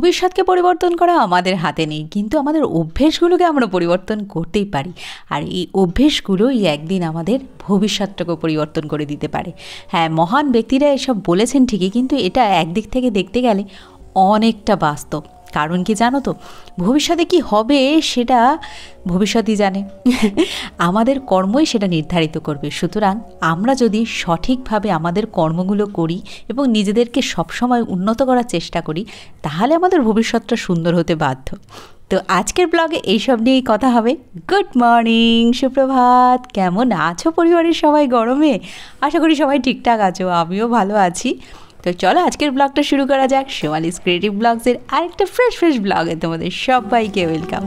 ভবিষ্যৎকে পরিবর্তন করা আমাদের হাতে নেই, কিন্তু আমাদের অভ্যেসগুলোকে আমরা পরিবর্তন করতেই পারি। আর এই অভ্যেসগুলোই একদিন আমাদের ভবিষ্যৎটাকে পরিবর্তন করে দিতে পারে। হ্যাঁ, মহান ব্যক্তিরা এসব বলেছেন ঠিকই, কিন্তু এটা একদিক থেকে দেখতে গেলে অনেকটা বাস্তব। কারণ কি জানো তো, ভবিষ্যতে কি হবে সেটা ভবিষ্যতই জানে। আমাদের কর্মই সেটা নির্ধারিত করবে। সুতরাং আমরা যদি সঠিকভাবে আমাদের কর্মগুলো করি এবং নিজেদেরকে সবসময় উন্নত করার চেষ্টা করি, তাহলে আমাদের ভবিষ্যৎটা সুন্দর হতে বাধ্য। তো আজকের ব্লগে এইসব নিয়েই কথা হবে। গুড মর্নিং, সুপ্রভাত। কেমন আছো পরিবারের সবাই গরমে? আশা করি সবাই ঠিকঠাক আছো, আমিও ভালো আছি। তো চলো আজকের ব্লগটা শুরু করা যাক। সোমালিস ক্রিয়েটিভ ব্লগসের আরেকটা ফ্রেশ ব্লগে তোমাদের সবাইকে ওয়েলকাম।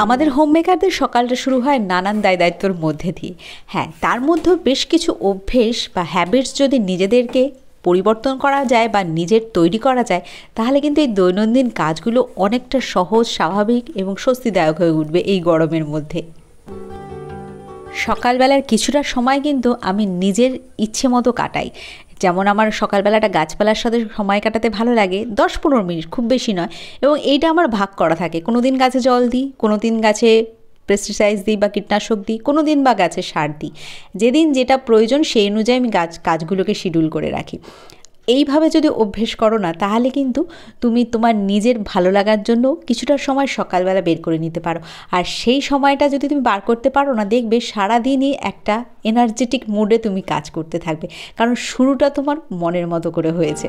আমাদের হোম মেকারদের সকালটা শুরু হয় নানান দায়িত্বর মধ্যে দিয়ে। হ্যাঁ, তার মধ্যেও বেশ কিছু অভ্যেস বা হ্যাবিটস যদি নিজেদেরকে পরিবর্তন করা যায় বা নিজের তৈরি করা যায়, তাহলে কিন্তু এই দৈনন্দিন কাজগুলো অনেকটা সহজ, স্বাভাবিক এবং স্বস্তিদায়ক হয়ে উঠবে এই গরমের মধ্যে। সকালবেলার কিছুটা সময় কিন্তু আমি নিজের ইচ্ছে মতো কাটাই। যেমন আমার সকালবেলাটা গাছপালার সাথে সময় কাটাতে ভালো লাগে, 10-15 মিনিট, খুব বেশি নয়। এবং এইটা আমার ভাগ করা থাকে। কোনো দিন গাছে জল দিই, কোনো দিন গাছে পেস্টিসাইড দিই বা কীটনাশক দিই, কোনো দিন বা গাছে সার দিই। যেদিন যেটা প্রয়োজন সেই অনুযায়ী আমি কাজগুলোকে শিডিউল করে রাখি। এইভাবে যদি অভ্যেস করো না, তাহলে কিন্তু তুমি তোমার নিজের ভালো লাগার জন্য কিছুটা সময় সকালবেলা বের করে নিতে পারো। আর সেই সময়টা যদি তুমি বার করতে পারো না, দেখবে সারাদিনই একটা এনার্জেটিক মুডে তুমি কাজ করতে থাকবে, কারণ শুরুটা তোমার মনের মতো করে হয়েছে।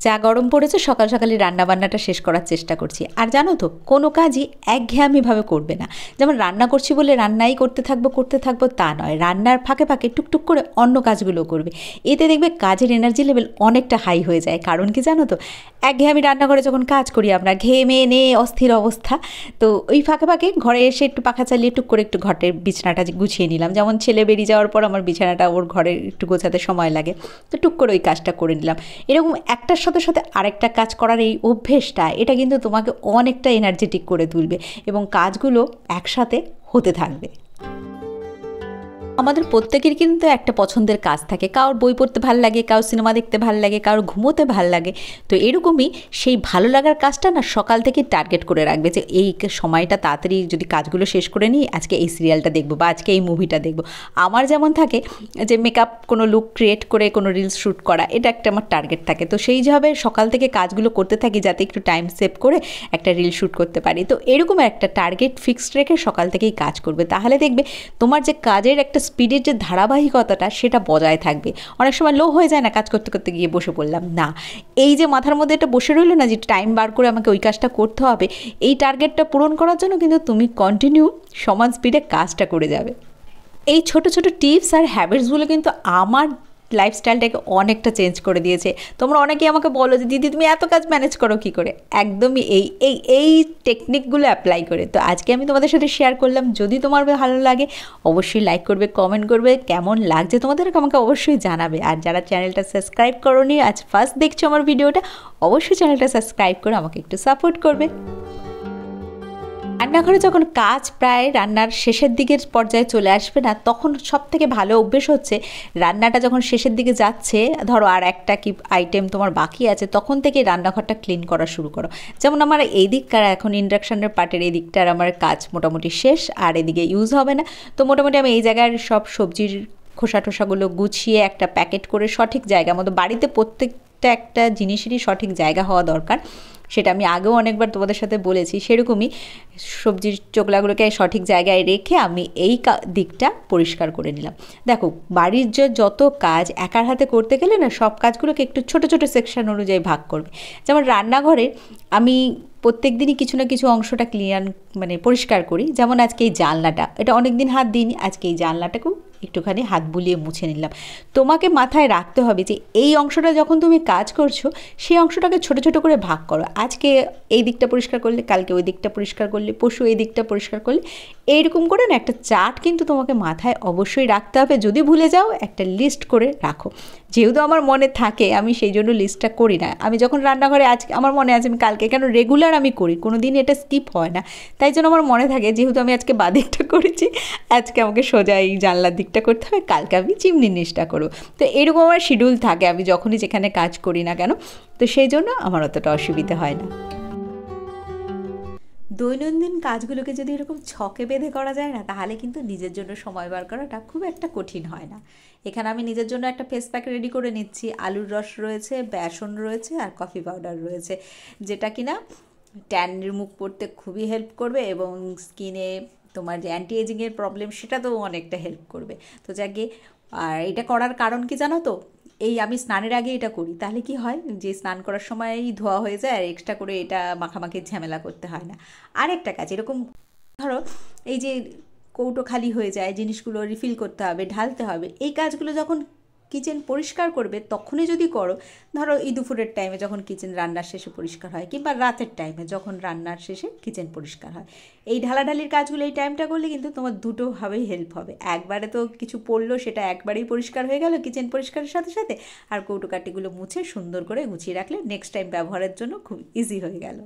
যা গরম পড়েছে, সকাল সকালই রান্নাবান্নাটা শেষ করার চেষ্টা করছি। আর জানো তো, কোনো কাজই একঘেয়েমিভাবে করবে না। যেমন রান্না করছি বলে রান্নাই করতে থাকবো তা নয়। রান্নার ফাঁকে ফাঁকে টুকটুক করে অন্য কাজগুলো করবে। এতে দেখবে কাজের এনার্জি লেভেল অনেকটা হাই হয়ে যায়। কারণ কি জানো তো, একঘেয়েমি রান্নাঘরে যখন কাজ করি আমরা, ঘেমে নিয়ে অস্থির অবস্থা। তো ওই ফাঁকে ফাঁকে ঘরে এসে একটু পাখা চালিয়ে টুক করে একটু ঘরের বিছানাটা গুছিয়ে নিলাম। যেমন ছেলে বেরিয়ে যাওয়ার পর আমার বিছানাটা ওর ঘরে একটু গোছাতে সময় লাগে, তো টুক করে ওই কাজটা করে নিলাম। এরকম একটার সাথে সাথে আরেকটা কাজ করার এই অভ্যেসটা, এটা কিন্তু তোমাকে অনেকটা এনার্জেটিক করে তুলবে এবং কাজগুলো একসাথে হতে থাকবে। আমাদের প্রত্যেকের কিন্তু একটা পছন্দের কাজ থাকে। কারোর বই পড়তে ভালো লাগে, কারোর সিনেমা দেখতে ভালো লাগে, কারোর ঘুমোতে ভালো লাগে। তো এরকমই সেই ভালো লাগার কাজটা না সকাল থেকে টার্গেট করে রাখবে যে এই সময়টা তাড়াতাড়ি যদি কাজগুলো শেষ করে নিই, আজকে এই সিরিয়ালটা দেখবো বা আজকে এই মুভিটা দেখবো। আমার যেমন থাকে যে মেকআপ, কোনো লুক ক্রিয়েট করে কোনো রিলস শ্যুট করা, এটা একটা আমার টার্গেট থাকে। তো সেইভাবে সকাল থেকে কাজগুলো করতে থাকি যাতে একটু টাইম সেভ করে একটা রিল শ্যুট করতে পারি। তো এরকম একটা টার্গেট ফিক্সড রেখে সকাল থেকেই কাজ করবে, তাহলে দেখবে তোমার যে কাজের একটা স্পিডের যে ধারাবাহিকতাটা, সেটা বজায় থাকবে। অনেক সময় লো হয়ে যায় না, কাজ করতে করতে গিয়ে বসে পড়লাম না। এই যে মাথার মধ্যে এটা বসে রইল না যে টাইম বার করে আমাকে ওই কাজটা করতে হবে, এই টার্গেটটা পূরণ করার জন্য কিন্তু তুমি কন্টিনিউ সমান স্পিডে কাজটা করে যাবে। এই ছোট ছোট টিপস আর হ্যাবিটসগুলো কিন্তু আমার লাইফস্টাইলটাকে অনেকটা চেঞ্জ করে দিয়েছে। তোমরা অনেকেই আমাকে বলো যে দিদি তুমি এত কাজ ম্যানেজ করো কী করে? একদমই এই টেকনিকগুলো অ্যাপ্লাই করে। তো আজকে আমি তোমাদের সাথে শেয়ার করলাম। যদি তোমার ভালো লাগে অবশ্যই লাইক করবে, কমেন্ট করবে, কেমন লাগছে তোমাদের আমাকে অবশ্যই জানাবে। আর যারা চ্যানেলটা সাবস্ক্রাইব করোনি, আজ ফার্স্ট দেখছো আমার ভিডিওটা, অবশ্যই চ্যানেলটা সাবস্ক্রাইব করে আমাকে একটু সাপোর্ট করবে। রান্নাঘরে যখন কাজ প্রায় রান্নার শেষের দিকের পর্যায়ে চলে আসবে না, তখন সবথেকে ভালো অভ্যেস হচ্ছে রান্নাটা যখন শেষের দিকে যাচ্ছে, ধরো আর একটা কি আইটেম তোমার বাকি আছে, তখন থেকে রান্নাঘরটা ক্লিন করা শুরু করো। যেমন আমার এই দিককার এখন ইন্ডাকশানের পার্টের এই দিকটার আমার কাজ মোটামুটি শেষ, আর এদিকে ইউজ হবে না। তো মোটামুটি আমি এই জায়গার সব সবজির খোসা টোসাগুলো গুছিয়ে একটা প্যাকেট করে সঠিক জায়গা মতো, বাড়িতে প্রত্যেকটা একটা জিনিসেরই সঠিক জায়গা হওয়া দরকার, সেটা আমি আগেও অনেকবার তোমাদের সাথে বলেছি। সেরকমই সবজির চোকলাগুলোকে সঠিক জায়গায় রেখে আমি এই দিকটা পরিষ্কার করে নিলাম। দেখো, বাড়ির যত কাজ একার হাতে করতে গেলে না, সব কাজগুলোকে একটু ছোট ছোট সেকশন অনুযায়ী ভাগ করবে। যেমন রান্নাঘরে আমি প্রত্যেক দিনই কিছু না কিছু অংশটা পরিষ্কার করি। যেমন আজকে এই জানলাটা, এটা অনেক দিন হাত দিইনি, আজকে এই জানলাটাকেও একটুখানি হাত বুলিয়ে মুছে নিলাম। তোমাকে মাথায় রাখতে হবে যে এই অংশটা যখন তুমি কাজ করছো, সেই অংশটাকে ছোট ছোট করে ভাগ করো। আজকে এই দিকটা পরিষ্কার করলে, কালকে ওই দিকটা পরিষ্কার করলে, পরশু এই দিকটা পরিষ্কার করলে, এইরকম করে না একটা চার্ট কিন্তু তোমাকে মাথায় অবশ্যই রাখতে হবে। যদি ভুলে যাও, একটা লিস্ট করে রাখো। যেহেতু আমার মনে থাকে, আমি সেই জন্য লিস্টটা করি না। আমি যখন রান্নাঘরে আজকে আমার মনে আছে আমি কালকে, কেন রেগুলার আমি করি, কোনো দিন এটা স্কিপ হয় না, তাই জন্য আমার মনে থাকে যেহেতু আমি আজকে বাঁ দিকটা করেছি, আজকে আমাকে সোজা এই জানলার দিকটা নিচটা করতে হবে, কালকে আমি চিমনির নিচটা করবো। তো এরকম আমার শিডিউল থাকে আমি যখনই যেখানে কাজ করি না কেন, তো সেই জন্য আমার অতটা অসুবিধা হয় না। দৈনন্দিন কাজগুলোকে যদি এরকম ছকে বেঁধে করা যায় না, তাহলে কিন্তু নিজের জন্য সময় বার করাটা খুব একটা কঠিন হয় না। এখানে আমি নিজের জন্য একটা ফেস প্যাক রেডি করে নিচ্ছি। আলুর রস রয়েছে, বেসন রয়েছে আর কফি পাউডার রয়েছে, যেটা কিনা ট্যান রিমুভ করতে খুবই হেল্প করবে এবং স্কিনে তোমার যে অ্যান্টি এজিংয়ের প্রবলেম সেটা তো অনেকটা হেল্প করবে। তো যাকে, আর এটা করার কারণ কি জানো তো, এই আমি স্নানের আগে এটা করি, তাহলে কি হয় যে স্নান করার সময়ই ধোয়া হয়ে যায় আর এক্সট্রা করে এটা মাখামাখির ঝামেলা করতে হয় না। আরেকটা কাজ, এরকম ধরো এই যে কৌটো খালি হয়ে যায়, জিনিসগুলো রিফিল করতে হবে, ঢালতে হবে, এই কাজগুলো যখন কিচেন পরিষ্কার করবে তখনই যদি করো, ধরো এই দুপুরের টাইমে যখন কিচেন রান্নার শেষে পরিষ্কার হয়, কিংবা রাতের টাইমে যখন রান্নার শেষে কিচেন পরিষ্কার হয়, এই ঢালাঢালির কাজগুলো এই টাইমটা করলে কিন্তু তোমার দুটোভাবেই হেল্প হবে। একবারে তো কিছু পড়লো, সেটা একবারেই পরিষ্কার হয়ে গেল কিচেন পরিষ্কারের সাথে সাথে, আর কৌটোকাটিগুলো মুছে সুন্দর করে গুছিয়ে রাখলে নেক্সট টাইম ব্যবহারের জন্য খুব ইজি হয়ে গেল।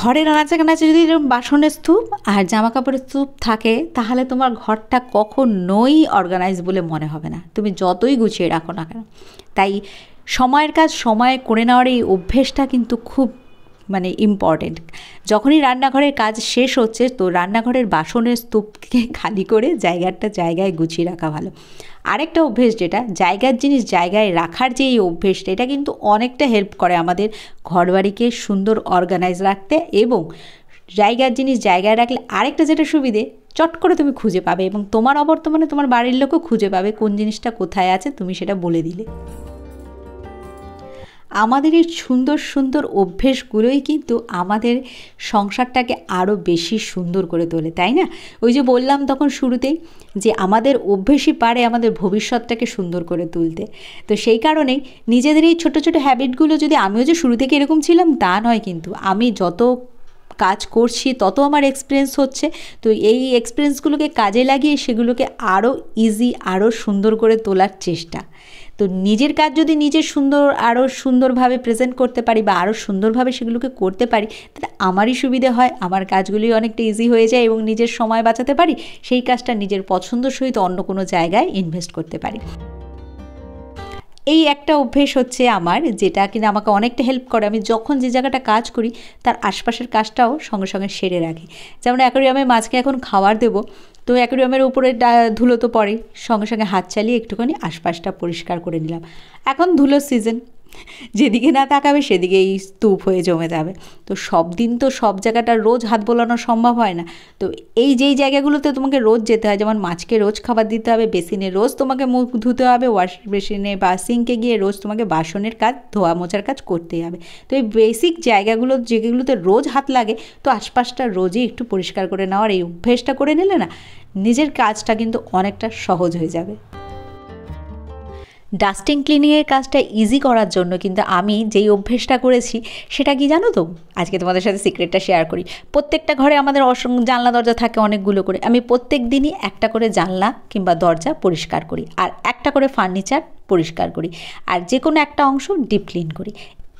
ঘরের আনাচে কানাচে যদি এরকম বাসনের স্তূপ আর জামা কাপড়ের স্তূপ থাকে, তাহলে তোমার ঘরটা কখনোই অর্গানাইজ বলে মনে হবে না, তুমি যতই গুছিয়ে রাখো না কেন। তাই সময়ের কাজ সময়ে করে নেওয়ার এই অভ্যেসটা কিন্তু খুব ইম্পর্টেন্ট। যখনই রান্নাঘরের কাজ শেষ হচ্ছে, তো রান্নাঘরের বাসনের স্তূপকে খালি করে জায়গায় গুছিয়ে রাখা ভালো। আরেকটা অভ্যেস, যেটা জায়গার জিনিস জায়গায় রাখার যে এই অভ্যেসটা, এটা কিন্তু অনেকটা হেল্প করে আমাদের ঘরবাড়িকে সুন্দর অর্গানাইজ রাখতে। এবং জায়গার জিনিস জায়গায় রাখলে আরেকটা যেটা সুবিধে, চট করে তুমি খুঁজে পাবে এবং তোমার অবর্তমানে তোমার বাড়ির লোকও খুঁজে পাবে কোন জিনিসটা কোথায় আছে, তুমি সেটা বলে দিলে। আমাদের এই সুন্দর সুন্দর অভ্যেসগুলোই কিন্তু আমাদের সংসারটাকে আরও বেশি সুন্দর করে তোলে, তাই না? ওই যে বললাম তখন শুরুতেই যে আমাদের অভ্যেসই পারে আমাদের ভবিষ্যৎটাকে সুন্দর করে তুলতে। তো সেই কারণেই নিজেদের এই ছোটো ছোটো হ্যাবিটগুলো, যদি আমিও যে শুরু থেকে এরকম ছিলাম তা নয়, কিন্তু আমি যত কাজ করছি তত আমার এক্সপিরিয়েন্স হচ্ছে। তো এই এক্সপিরিয়েন্সগুলোকে কাজে লাগিয়ে সেগুলোকে আরও ইজি, আরও সুন্দর করে তোলার চেষ্টা। তো নিজের কাজ যদি আরও সুন্দরভাবে প্রেজেন্ট করতে পারি বা আরও সুন্দরভাবে সেগুলোকে করতে পারি, তাহলে আমারই সুবিধে হয়, আমার কাজগুলি অনেকটা ইজি হয়ে যায় এবং নিজের সময় বাঁচাতে পারি, সেই কাজটা নিজের পছন্দ সহিত অন্য কোনো জায়গায় ইনভেস্ট করতে পারি। এই একটা অভ্যেস হচ্ছে আমার, যেটা কিনা আমাকে অনেকটা হেল্প করে। আমি যখন যে জায়গাটা কাজ করি তার আশপাশের কাজটাও সঙ্গে সঙ্গে সেরে রাখি। যেমন অ্যাকোয়ারিয়ামে মাছকে এখন খাবার দেবো, তো অ্যাকোয়ারিয়ামের উপরে ধুলো তো পড়ে, সঙ্গে সঙ্গে হাত চালিয়ে একটুখানি আশপাশটা পরিষ্কার করে নিলাম। এখন ধুলোর সিজন, যেদিকে না তাকাবে সেদিকেই স্তূপ হয়ে জমে যাবে। তো সব দিন তো সব জায়গাটা রোজ হাত বোলানো সম্ভব হয় না। তো যেই জায়গাগুলোতে তোমাকে রোজ যেতে হয়, যেমন মাছকে রোজ খাবার দিতে হবে, বেসিনে রোজ তোমাকে মুখ ধুতে হবে, ওয়াশ বেসিনে বা সিঙ্কে গিয়ে রোজ তোমাকে বাসনের কাজ, ধোয়া মোছার কাজ করতেই হবে। তো এই বেসিক জায়গাগুলো যেগুলোতে রোজ হাত লাগে, তো আশপাশটা রোজই একটু পরিষ্কার করে নেওয়ার এই অভ্যেসটা করে নিলে না, নিজের কাজটা কিন্তু অনেকটা সহজ হয়ে যাবে। ডাস্টিং ক্লিনিংয়ের কাজটা ইজি করার জন্য কিন্তু আমি যেই অভ্যেসটা করেছি সেটা কি জানো তো, আজকে তোমাদের সাথে সিক্রেটটা শেয়ার করি। প্রত্যেকটা ঘরে আমাদের জানলা দরজা থাকে অনেকগুলো করে, আমি প্রত্যেক দিনই একটা করে জানলা কিংবা দরজা পরিষ্কার করি, আর একটা করে ফার্নিচার পরিষ্কার করি, আর যে কোনো একটা অংশ ডিপ ক্লিন করি।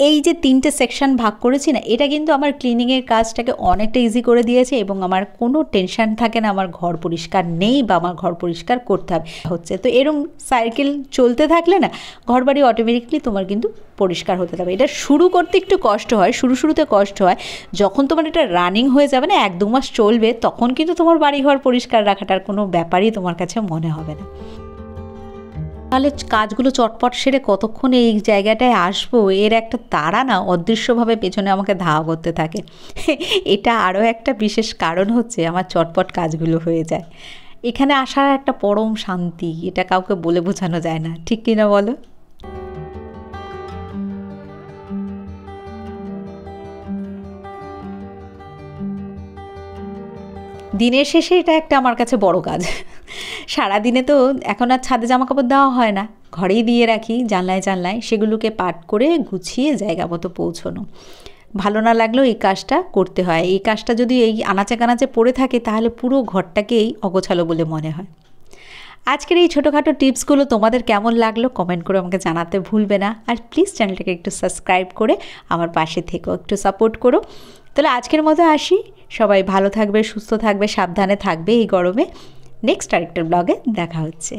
এই যে 3টে সেকশন ভাগ করেছি না, এটা কিন্তু আমার ক্লিনিংয়ের কাজটাকে অনেকটা ইজি করে দিয়েছে এবং আমার কোনো টেনশান থাকে না আমার ঘর পরিষ্কার নেই বা আমার ঘর পরিষ্কার করতে হচ্ছে। তো এরকম সাইকেল চলতে থাকলে না, ঘরবাড়ি অটোমেটিকলি তোমার কিন্তু পরিষ্কার হতে থাকবে। এটা শুরু করতে একটু কষ্ট হয়, শুরুতে কষ্ট হয়। যখন তোমার এটা রানিং হয়ে যাবে না, 1-2 মাস চলবে, তখন কিন্তু তোমার বাড়িঘর পরিষ্কার রাখাটার কোনো ব্যাপারই তোমার কাছে মনে হবে না। তাহলে কাজগুলো চটপট সেরে কতক্ষণে এই জায়গাটায় আসবো, এর একটা তাড়া না অদৃশ্যভাবে পেছনে আমাকে ধাওয়া করতে থাকে। এটা আরও একটা বিশেষ কারণ হচ্ছে আমার চটপট কাজগুলো হয়ে যায়। এখানে আসার একটা পরম শান্তি, এটা কাউকে বলে বোঝানো যায় না, ঠিক কিনা বলো? দিনের শেষে এটা একটা আমার কাছে বড় কাজ। সারাদিনে তো এখন আর ছাদে জামাকাপড় দেওয়া হয় না, ঘরেই দিয়ে রাখি জানলায়, সেগুলোকে পাট করে গুছিয়ে জায়গা মতো পৌঁছানো। ভালো না লাগলেও এই কাজটা করতে হয়। এই কাজটা যদি এই আনাচে কানাচে পড়ে থাকে, তাহলে পুরো ঘরটাকেই অগোছালো বলে মনে হয়। আজকের এই ছোটোখাটো টিপসগুলো তোমাদের কেমন লাগলো কমেন্ট করে আমাকে জানাতে ভুলবে না। আর প্লিজ চ্যানেলটাকে একটু সাবস্ক্রাইব করে আমার পাশে থেকেও একটু সাপোর্ট করো। তাহলে আজকের মতো আসি, সবাই ভালো থাকবে, সুস্থ থাকবে, সাবধানে থাকবে এই গরমে। নেক্সট আরেকটা ব্লগে দেখা হচ্ছে।